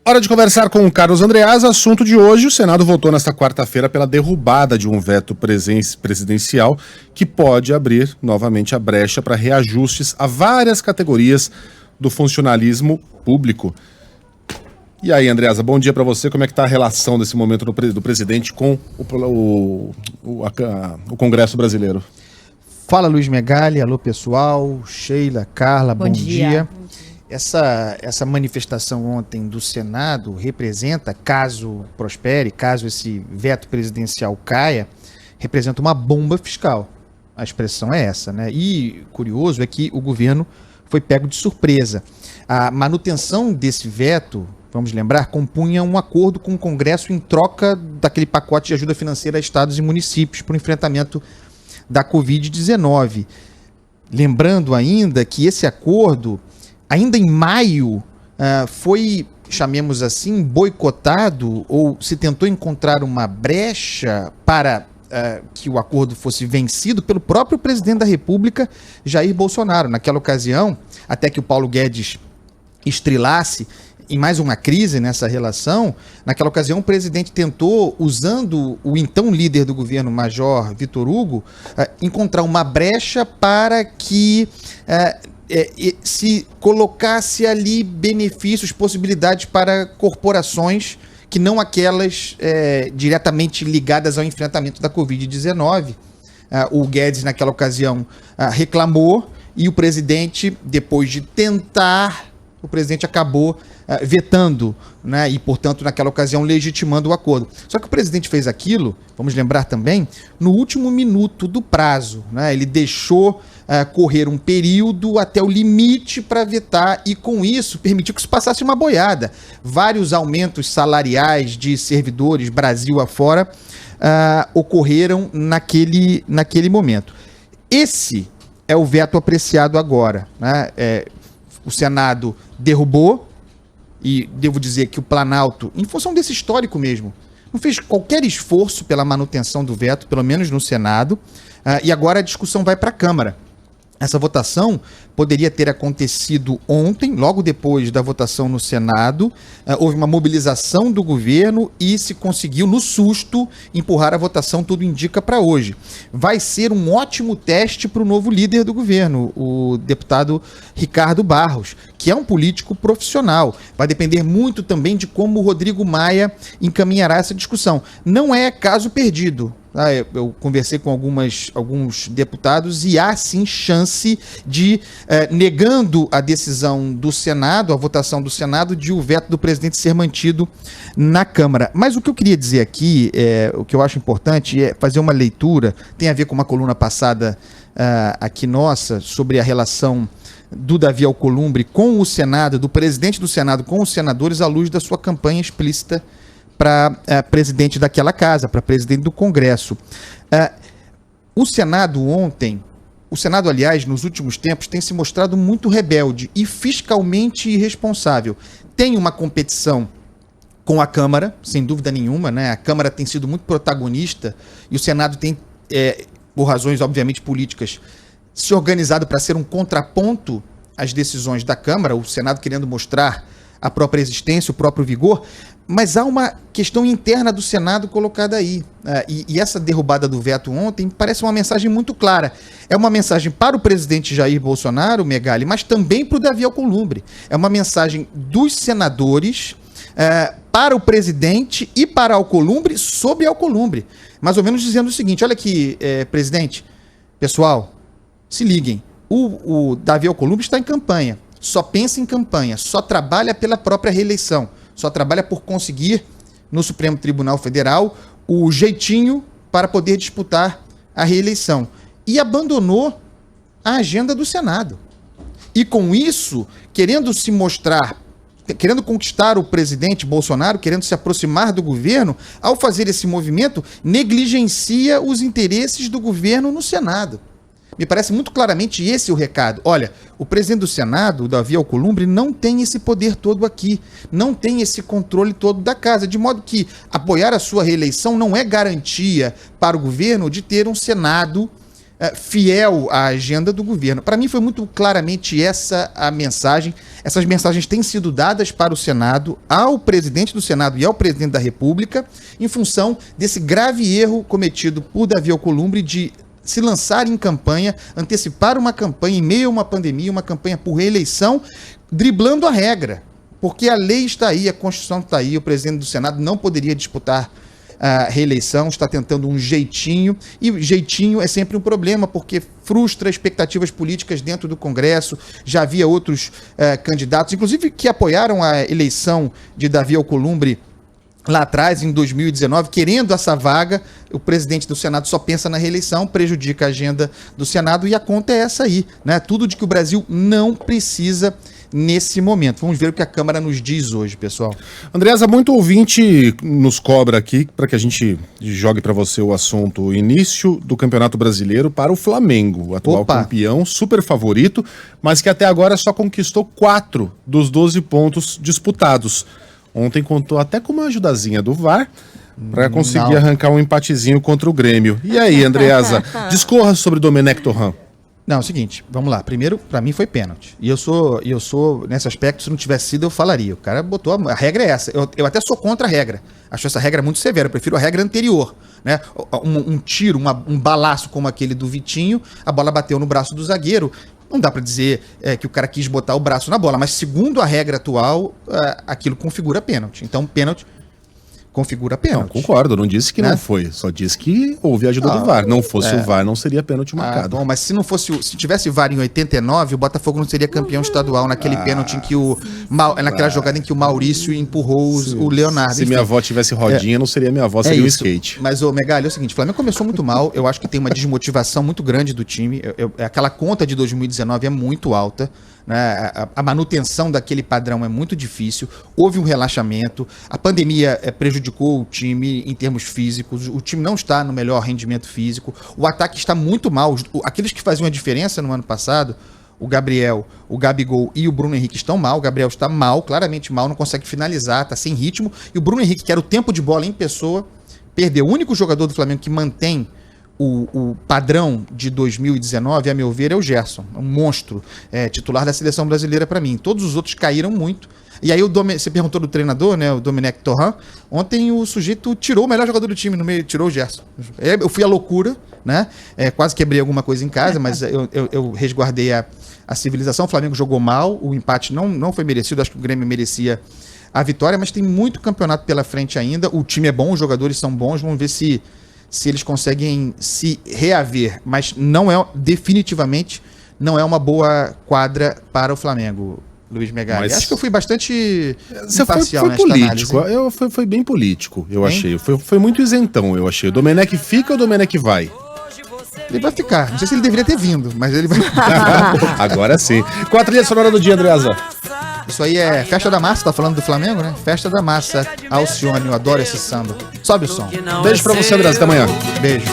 Hora de conversar com o Carlos Andreas. Assunto de hoje: o Senado votou nesta quarta-feira pela derrubada de um veto presidencial que pode abrir novamente a brecha para reajustes a várias categorias do funcionalismo público. E aí, Andreasa, bom dia para você. Como é que está a relação desse momento do presidente com o Congresso brasileiro? Fala, Luiz Megali. Alô, pessoal. Sheila, Carla, bom dia. Essa manifestação ontem do Senado representa, caso prospere, caso esse veto presidencial caia, representa uma bomba fiscal. A expressão é essa, né? E curioso é que o governo foi pego de surpresa. A manutenção desse veto, vamos lembrar, compunha um acordo com o Congresso em troca daquele pacote de ajuda financeira a estados e municípios para o enfrentamento da Covid-19. Lembrando ainda que esse acordo, ainda em maio, foi, chamemos assim, boicotado, ou se tentou encontrar uma brecha para que o acordo fosse vencido pelo próprio presidente da República, Jair Bolsonaro. Naquela ocasião, até que o Paulo Guedes estrelasse em mais uma crise nessa relação, naquela ocasião o presidente tentou, usando o então líder do governo, Major Vitor Hugo, encontrar uma brecha para que se colocasse ali benefícios, possibilidades para corporações que não aquelas diretamente ligadas ao enfrentamento da Covid-19. O Guedes, naquela ocasião, reclamou e o presidente, depois de tentar, o presidente acabou vetando, né, e, portanto, naquela ocasião, legitimando o acordo. Só que o presidente fez aquilo, vamos lembrar também, no último minuto do prazo, né? Ele deixou correr um período até o limite para vetar e, com isso, permitiu que se passasse uma boiada. Vários aumentos salariais de servidores Brasil afora ocorreram naquele momento. Esse é o veto apreciado agora, né? O Senado derrubou, e devo dizer que o Planalto, em função desse histórico mesmo, não fez qualquer esforço pela manutenção do veto, pelo menos no Senado, e agora a discussão vai para a Câmara. Essa votação poderia ter acontecido ontem, logo depois da votação no Senado. Houve uma mobilização do governo e se conseguiu, no susto, empurrar a votação, tudo indica, para hoje. Vai ser um ótimo teste para o novo líder do governo, o deputado Ricardo Barros, que é um político profissional. Vai depender muito também de como o Rodrigo Maia encaminhará essa discussão. Não é caso perdido. Eu conversei com alguns deputados e há sim chance de, negando a decisão do Senado, a votação do Senado, de o veto do presidente ser mantido na Câmara. Mas o que eu queria dizer aqui, o que eu acho importante é fazer uma leitura, tem a ver com uma coluna passada aqui nossa, sobre a relação do Davi Alcolumbre com o Senado, do presidente do Senado com os senadores, à luz da sua campanha explícita para presidente daquela casa, para presidente do Congresso. O Senado ontem, aliás, nos últimos tempos, tem se mostrado muito rebelde e fiscalmente irresponsável. Tem uma competição com a Câmara, sem dúvida nenhuma, né? A Câmara tem sido muito protagonista e o Senado tem, por razões obviamente políticas, se organizado para ser um contraponto às decisões da Câmara, o Senado querendo mostrar a própria existência, o próprio vigor. Mas há uma questão interna do Senado colocada aí. E essa derrubada do veto ontem parece uma mensagem muito clara. É uma mensagem para o presidente Jair Bolsonaro, Megali, mas também para o Davi Alcolumbre. É uma mensagem dos senadores para o presidente e para Alcolumbre, sobre Alcolumbre. Mais ou menos dizendo o seguinte: olha aqui, presidente, pessoal, se liguem. O Davi Alcolumbre está em campanha, só pensa em campanha, só trabalha pela própria reeleição. Só trabalha por conseguir, no Supremo Tribunal Federal, o jeitinho para poder disputar a reeleição. E abandonou a agenda do Senado. E com isso, querendo se mostrar, querendo conquistar o presidente Bolsonaro, querendo se aproximar do governo, ao fazer esse movimento, negligencia os interesses do governo no Senado. Me parece muito claramente esse o recado. Olha, o presidente do Senado, o Davi Alcolumbre, não tem esse poder todo aqui, não tem esse controle todo da casa, de modo que apoiar a sua reeleição não é garantia para o governo de ter um Senado fiel à agenda do governo. Para mim foi muito claramente essa a mensagem. Essas mensagens têm sido dadas para o Senado, ao presidente do Senado e ao presidente da República, em função desse grave erro cometido por Davi Alcolumbre de se lançar em campanha, antecipar uma campanha em meio a uma pandemia, uma campanha por reeleição, driblando a regra. Porque a lei está aí, a Constituição está aí, o presidente do Senado não poderia disputar a reeleição, está tentando um jeitinho, e jeitinho é sempre um problema, porque frustra expectativas políticas dentro do Congresso. Já havia outros candidatos, inclusive que apoiaram a eleição de Davi Alcolumbre lá atrás, em 2019, querendo essa vaga. O presidente do Senado só pensa na reeleição, prejudica a agenda do Senado, e a conta é essa aí, né? Tudo de que o Brasil não precisa nesse momento. Vamos ver o que a Câmara nos diz hoje, pessoal. Andreasa, muito ouvinte nos cobra aqui para que a gente jogue para você o assunto início do Campeonato Brasileiro para o Flamengo, o atual campeão, super favorito, mas que até agora só conquistou 4 dos 12 pontos disputados. Ontem contou até com uma ajudazinha do VAR para conseguir arrancar um empatezinho contra o Grêmio. E aí, Andreasa, discorra sobre Domenech Torrent. Não, é o seguinte, vamos lá. Primeiro, pra mim foi pênalti. E eu sou, nesse aspecto, se não tivesse sido, eu falaria. O cara botou, a regra é essa. Eu até sou contra a regra. Acho essa regra muito severa. Eu prefiro a regra anterior, né? Um tiro, um balaço como aquele do Vitinho, a bola bateu no braço do zagueiro. Não dá pra dizer que o cara quis botar o braço na bola, mas segundo a regra atual, aquilo configura pênalti. Então, pênalti configura pênalti. Não, concordo, não disse que não foi, só disse que houve a ajuda do VAR. Não fosse o VAR, não seria pênalti marcado. Bom, mas se tivesse VAR em 89, o Botafogo não seria campeão estadual naquele pênalti em que naquela jogada em que o Maurício empurrou o Leonardo. Se minha avó tivesse rodinha, não seria minha avó, seria o skate. Mas, Megali, é o seguinte, o Flamengo começou muito mal, eu acho que tem uma desmotivação muito grande do time, aquela conta de 2019 é muito alta, né? A manutenção daquele padrão é muito difícil, houve um relaxamento, a pandemia prejudicou o time em termos físicos, o time não está no melhor rendimento físico, o ataque está muito mal, aqueles que faziam a diferença no ano passado, o Gabriel, o Gabigol e o Bruno Henrique estão mal. O Gabriel está mal, claramente mal, não consegue finalizar, está sem ritmo, e o Bruno Henrique, que era o tempo de bola em pessoa, perdeu. O único jogador do Flamengo que mantém o padrão de 2019, a meu ver, é o Gerson, um monstro, titular da seleção brasileira para mim. Todos os outros caíram muito. E aí você perguntou do treinador, né, o Domenech Torrent. Ontem o sujeito tirou o melhor jogador do time no meio, tirou o Gerson. Eu fui à loucura, né? Quase quebrei alguma coisa em casa, mas eu resguardei a civilização. O Flamengo jogou mal, o empate não foi merecido, acho que o Grêmio merecia a vitória, mas tem muito campeonato pela frente ainda. O time é bom, os jogadores são bons, vamos ver se eles conseguem se reaver, mas definitivamente não é uma boa quadra para o Flamengo, Luiz Megali. Acho que eu fui bastante imparcial nessa político. Foi bem político, eu achei. Foi muito isentão, eu achei. O Domenech fica ou o Domenech vai? Ele vai ficar. Não sei se ele deveria ter vindo, mas ele vai Agora sim. Qual a trilha sonora do dia, Andreasa? Isso aí é Festa da Massa, tá falando do Flamengo, né? Festa da Massa, Alcione, eu adoro esse samba. Sobe o som. Beijo pra você, Andreasa, até amanhã. Beijo.